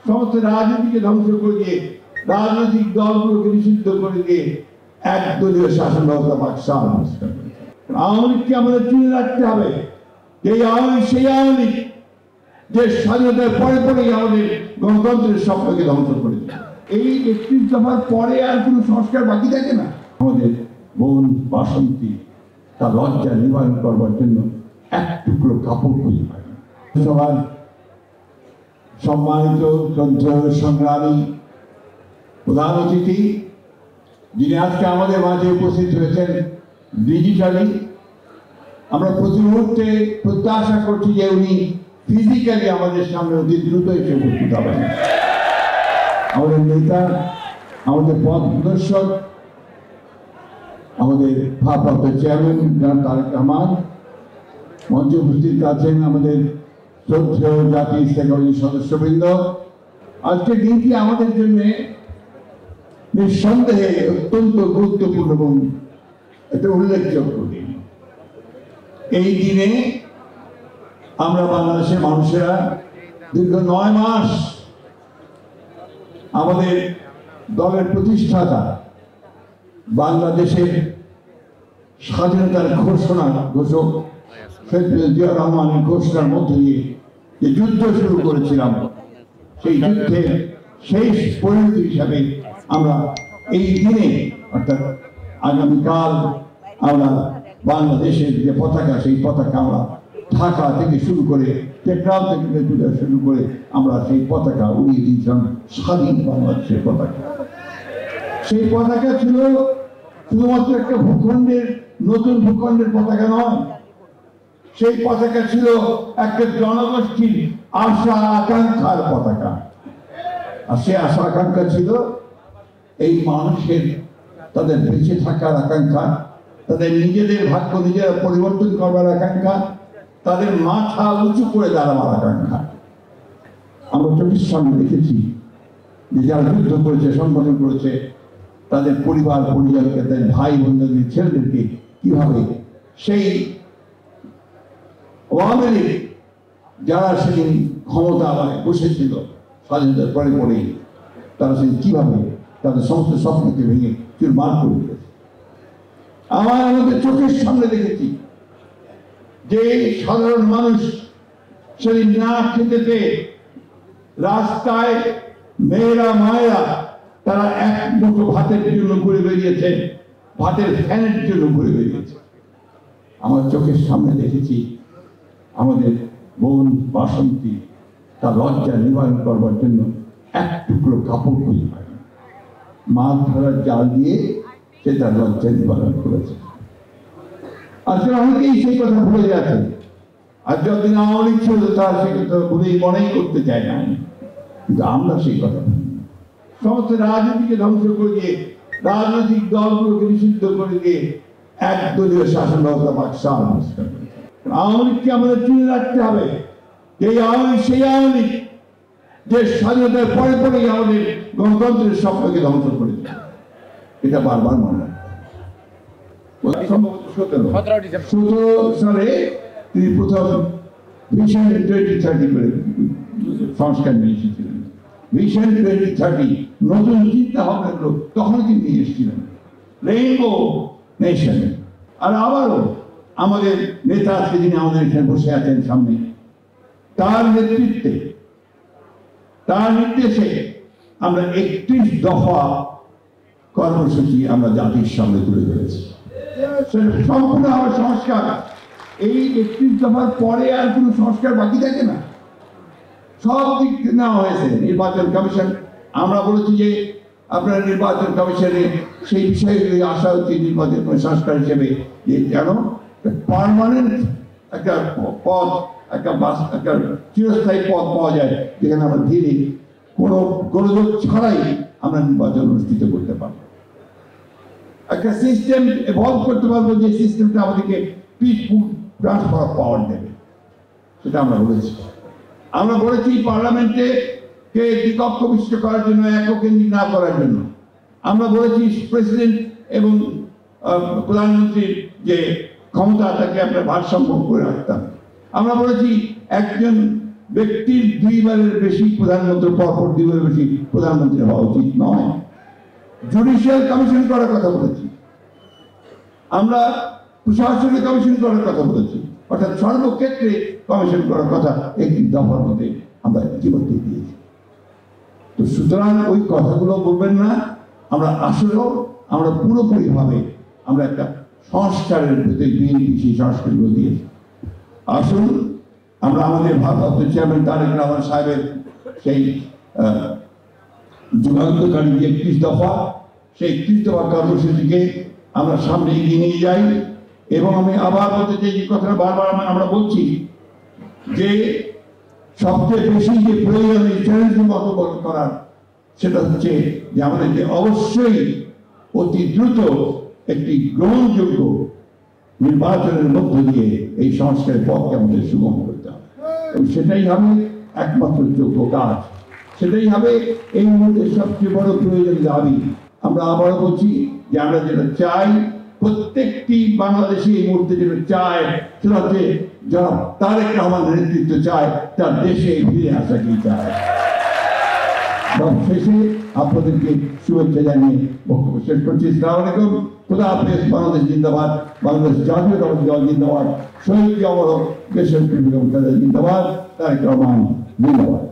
সমস্ত রাজনীতিকে ধ্বংস করে দিয়ে, রাজনৈতিক দলগুলোকে নিষিদ্ধ করে দিয়ে একদলীয় শাসন ব্যবস্থা পাকিস্তান আবিষ্কার করেছে। আওয়ামী লীগকে আমাদের চিনে রাখতে হবে যে সেই আওয়ামী লীগ যে স্বাধীনতার পরে পরেই আমাদের গণতন্ত্রের স্বপ্নকে ধ্বংস করেছে। এই ৩১ দফার পরে আর কোনো সংস্কার বাকি থাকে না। আমাদের বোন বাসন্তী তার লজ্জা নিবারণ করবার জন্য এক টুকরো কাপড় খুঁজে পায় না। সবার সম্মানিত শ্রদ্ধেয় সংগ্রামী প্রধান অতিথি যিনি আজকে আমাদের মাঝে উপস্থিত হয়েছেন ডিজিটালি, আমরা প্রতি মুহূর্তে প্রত্যাশা করছি যে উনি ফিজিক্যালি আমাদের সামনে অতি দ্রুত এসে উপস্থিত হবেন। আমাদের নেতা, আমাদের পথ প্রদর্শক, আমাদের ভারপ্রাপ্ত চেয়ারম্যান জনাব তারেক রহমান মঞ্চে উপস্থিত আছেন, আমাদের শ্রদ্ধেয় জাতীয় ইস্তেকবাদী সদস্যবৃন্দ। আজকের দিনটি আমাদের জন্য নিঃসন্দেহে অত্যন্ত গুরুত্বপূর্ণ এবং একটা উল্লেখযোগ্য দিন। এই দিনে আমরা বাংলাদেশের মানুষেরা দীর্ঘ 9 মাস আমাদের দলের প্রতিষ্ঠাতা বাংলাদেশের স্বাধীনতার ঘোষক শহীদ জিয়া রহমানের ঘোষণার মধ্য দিয়ে যে যুদ্ধ শুরু করেছিলাম, সেই যুদ্ধের শেষ পরিণতি হিসাবে আমরা এই দিনে অর্থাৎ আগামীকাল আমরা বাংলাদেশের যে পতাকা, সেই পতাকা আমরা ঢাকা থেকে শুরু করে টেকনাফ থেকে শুরু করে আমরা সেই পতাকা উড়িয়ে দিয়েছিলাম, স্বাধীন বাংলাদেশের পতাকা। সেই পতাকা ছিল শুধুমাত্র একটা ভূখণ্ডের, নতুন ভূখণ্ডের পতাকা নয়, সেই পতাকা ছিল একটা জনগোষ্ঠীর আশা আকাঙ্ক্ষার পতাকা। আর সে আশা আকাঙ্ক্ষা ছিল এই মানুষের তাদের বেঁচে থাকার আকাঙ্ক্ষা, তাদের নিজেদের ভাগ্য নিজেরা পরিবর্তন করবার আকাঙ্ক্ষা, তাদের মাথা উঁচু করে দাঁড়াবার আকাঙ্ক্ষা। আমরা চোখের সামনে দেখেছি যে যারা যুদ্ধ করেছে, সংগঠন করেছে, তাদের পরিবার পরিজনকে, তাদের ভাই বোনদের ছেলেদেরকে কিভাবে সেই আওয়ামী লীগ যারা সেদিন ক্ষমতা বসেছিল স্বাধীনতার পরে পরেই, তারা সেদিন কিভাবে তাদের সমস্ত স্বপ্নকে ভেঙে চুরমার করে দিয়েছে। আমাদের চোখের সামনে দেখেছি যে সাধারণ মানুষ সেদিন না খেতে পেয়ে রাস্তায় মেয়েরা মায়েরা তারা এক মুঠো ভাতের জন্য ঘুরে বেরিয়েছে, ভাতের ফ্যানের জন্য ঘুরে বেরিয়েছে। আমার চোখের সামনে দেখেছি আমাদের বোন বাসন্তী তার লজ্জা নিবারণ করবার জন্য এক টুকরো কাপড় খুঁজে পায় না। মাছ ধরার জাল দিয়ে সে তার লজ্জা নিবারণ করেছে। আজকে অনেকেই সেই কথা ভুলে যাচ্ছে। আর যতদিন আওয়ামী লীগ ছিল তারা সে কথা ভুলেই মনেই করতে চায় না, কিন্তু আমরা সেই কথা সমস্ত রাজনীতিকে ধ্বংস করে দিয়ে, রাজনৈতিক দলগুলোকে নিষিদ্ধ করে দিয়ে একদলীয় শাসন ব্যবস্থা পাকিস্তান আবিষ্কার করেছে। আওয়ামী লীগকে আমাদের চিনে রাখতে হবে যে সেই আওয়ামী লীগ যে স্বাধীনতার পরে পরেই আমাদের গণতন্ত্রের স্বপ্নকে ধ্বংস করেছে। এটা বারবার মনে রাখতে হবে। 17 সালে তিনি প্রথম ভিশন 2030 করে সংস্কার নিয়ে এসেছিলেন। ভিশন 2030 নতুন চিন্তা ভাবনাগুলো তখন তিনি নিয়ে এসেছিলেন, রেইনবো নেশন। আর আবারও আমাদের নেতা আজকে যিনি আমাদের এখানে বসে আছেন সামনে, তার নেতৃত্বে, তার নির্দেশে আমরা 31 দফা কর্মসূচি আমরা জাতির সামনে তুলে ধরেছি। সম্পূর্ণ আমার সংস্কার। এই 31 দফার পরে আর কোনো সংস্কার বাকি থাকে না, সব দিক নেওয়া হয়েছে। নির্বাচন কমিশন, আমরা বলেছি যে আপনার নির্বাচন কমিশনে সেই বিষয়গুলি আসা উচিত নির্বাচন সংস্কার হিসেবে, যে যেন পার্মানেন্ট একটা পদ, একটা চিরস্থায়ী পদ পাওয়া যায়, যেখানে আমরা ধীরে কোনো গোলযোগ ছাড়াই আমরা নির্বাচন অনুষ্ঠিত করতে পারবো, একটা সিস্টেম এভলভ করতে পারবো, যে সিস্টেমটা আমাদেরকে পিসফুল ট্রান্সফার অফ পাওয়ার দেবে। সেটা আমরা বলেছি। আমরা বলেছি পার্লামেন্টে কে দ্বিকক্ষবিষ্ট করার জন্য, এককেন্দ্রিক না করার জন্য। আমরা বলেছি প্রেসিডেন্ট এবং প্রধানমন্ত্রীর যে ক্ষমতা, তাকে আমরা ভারসাম্য করে রাখতাম। আমরা বলেছি একজন ব্যক্তির দুইবারের বেশি প্রধানমন্ত্রী, পরপর দুইবারের বেশি প্রধানমন্ত্রী হওয়া উচিত নয়। জুডিশিয়াল কমিশন করার কথা বলেছি, আমরা প্রশাসনিক কমিশন করার কথা বলেছি, অর্থাৎ সর্বক্ষেত্রে কমিশন করার কথা একটি দফার মধ্যে আমরা ইতিমধ্যে দিয়েছি। তো সুতরাং ওই কথাগুলো বলবেন না। আমরা আসলেও আমরা পুরোপুরিভাবে আমরা একটা সংস্কারের প্রতি বিএনপি সেই সংস্কারগুলো দিয়েছি। আসুন আমরা আমাদের ভারপ্রাপ্ত চেয়ারম্যান তারেক রহমান সাহেবের সেই যুগান্তকারী 31 দফা, সেই 31 দফা কর্মসূচিকে আমরা সামনে এগিয়ে নিয়ে যাই। এবং আমি আবার বলতে চাই, যে কথাটা বারবার আমরা বলছি, যে সবচেয়ে বেশি যে প্রয়োজন এই চ্যালেঞ্জ মোকাবেলা করার, সেটা হচ্ছে যে আমাদেরকে অবশ্যই অতি দ্রুত একটি গ্রহণযোগ্য নির্বাচনের মধ্য দিয়ে এই সংস্কারের পথকে আমাদের সুগম করতে হবে। এবং সেটাই হবে একমাত্র যোগ্য কাজ, সেটাই হবে এই মুহূর্তে সবচেয়ে বড় প্রয়োজনীয় দাবি। আমরা আবারও বলছি যে আমরা যেটা চাই, প্রত্যেকটি বাংলাদেশি এই মুহূর্তে যেটা চায়, সেটা হচ্ছে যারা তারেক রহমানের নেতৃত্ব চায়, তার দেশে ফিরে আসাকেই চায়। শেষে আপনাদেরকে শুভেচ্ছা জানিয়ে বক্তব্য শেষ করছি। আসসালামু আলাইকুম, খুদা হাফেজ। বাংলাদেশ জিন্দাবাদ, বাংলাদেশ জাতীয়তাবাদী দল জিন্দাবাদ, শহীদ অমর হোক দেশের জিন্দাবাদ, তারেক রহমান জিন্দাবাদ।